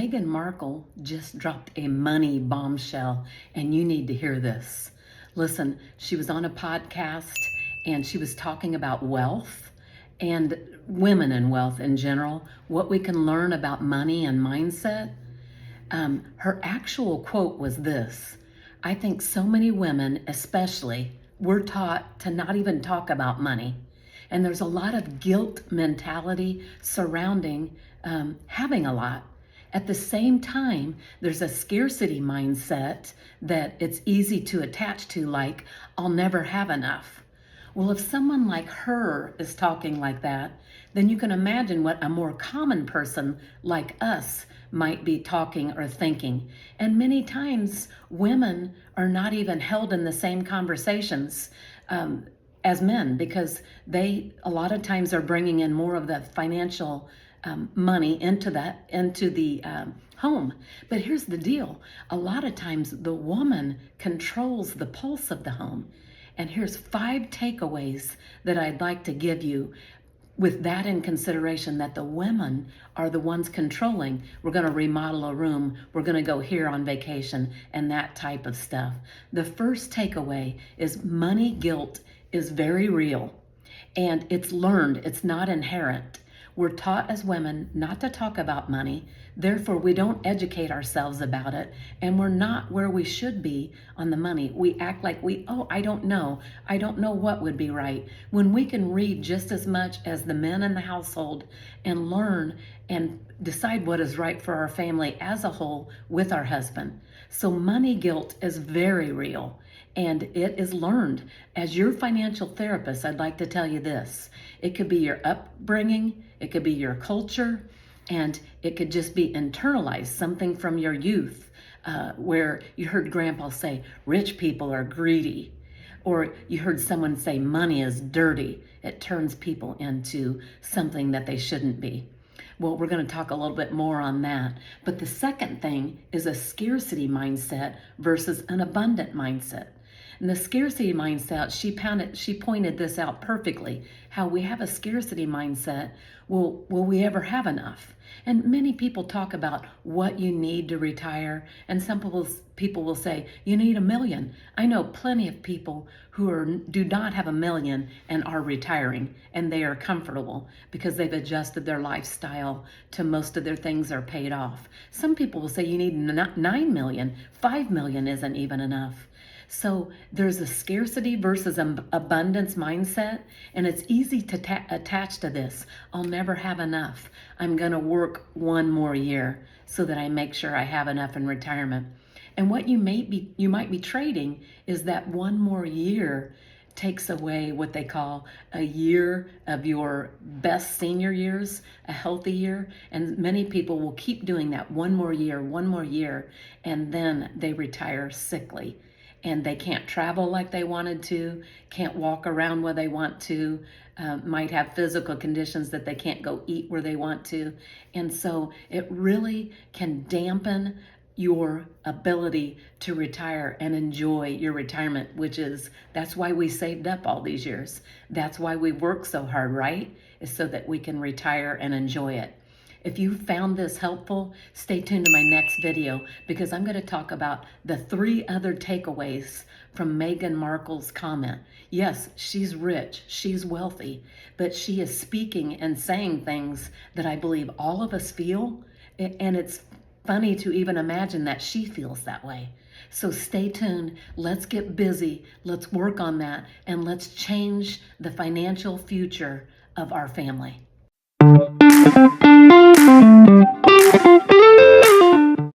Meghan Markle just dropped a money bombshell, and you need to hear this. Listen, she was on a podcast and she was talking about wealth and women and wealth in general, what we can learn about money and mindset. Her actual quote was this: I think so many women, especially, we're taught to not even talk about money. And there's a lot of guilt mentality surrounding having a lot. At the same time, there's a scarcity mindset that it's easy to attach to, like, I'll never have enough. Well, if someone like her is talking like that, then you can imagine what a more common person like us might be talking or thinking. And many times, women are not even held in the same conversations as men, because they a lot of times are bringing in more of the financial money into the home. But here's the deal: a lot of times the woman controls the pulse of the home. And here's 5 takeaways that I'd like to give you with that in consideration, that the women are the ones controlling. We're going to remodel a room, we're going to go here on vacation, and that type of stuff. The first takeaway is money guilt is very real, and it's learned, it's not inherent. We're taught as women not to talk about money, therefore we don't educate ourselves about it, and we're not where we should be on the money. We act like I don't know what would be right, when we can read just as much as the men in the household and learn and decide what is right for our family as a whole with our husband. So money guilt is very real, and it is learned. As your financial therapist, I'd like to tell you this: it could be your upbringing, it could be your culture, and it could just be internalized, something from your youth, where you heard grandpa say, rich people are greedy, or you heard someone say money is dirty. It turns people into something that they shouldn't be. Well, we're going to talk a little bit more on that. But the second thing is a scarcity mindset versus an abundant mindset. And the scarcity mindset, she pointed this out perfectly, how we have a scarcity mindset. Will we ever have enough? And many people talk about what you need to retire, and some people will say, you need $1 million. I know plenty of people who do not have $1 million and are retiring, and they are comfortable because they've adjusted their lifestyle to most of their things are paid off. Some people will say you need $9 million, $5 million isn't even enough. So there's a scarcity versus abundance mindset, and it's easy to attach to this. I'll never have enough. I'm going to work 1 more year so that I make sure I have enough in retirement. And what you might be trading is that 1 more year takes away what they call a year of your best senior years, a healthy year. And many people will keep doing that 1 more year, and then they retire sickly. And they can't travel like they wanted to, can't walk around where they want to, might have physical conditions that they can't go eat where they want to. And so it really can dampen your ability to retire and enjoy your retirement, that's why we saved up all these years. That's why we work so hard, right? Is so that we can retire and enjoy it. If you found this helpful, stay tuned to my next video, because I'm going to talk about the 3 other takeaways from Meghan Markle's comment. Yes, she's rich, she's wealthy, but she is speaking and saying things that I believe all of us feel, and it's funny to even imagine that she feels that way. So stay tuned, let's get busy, let's work on that, and let's change the financial future of our family.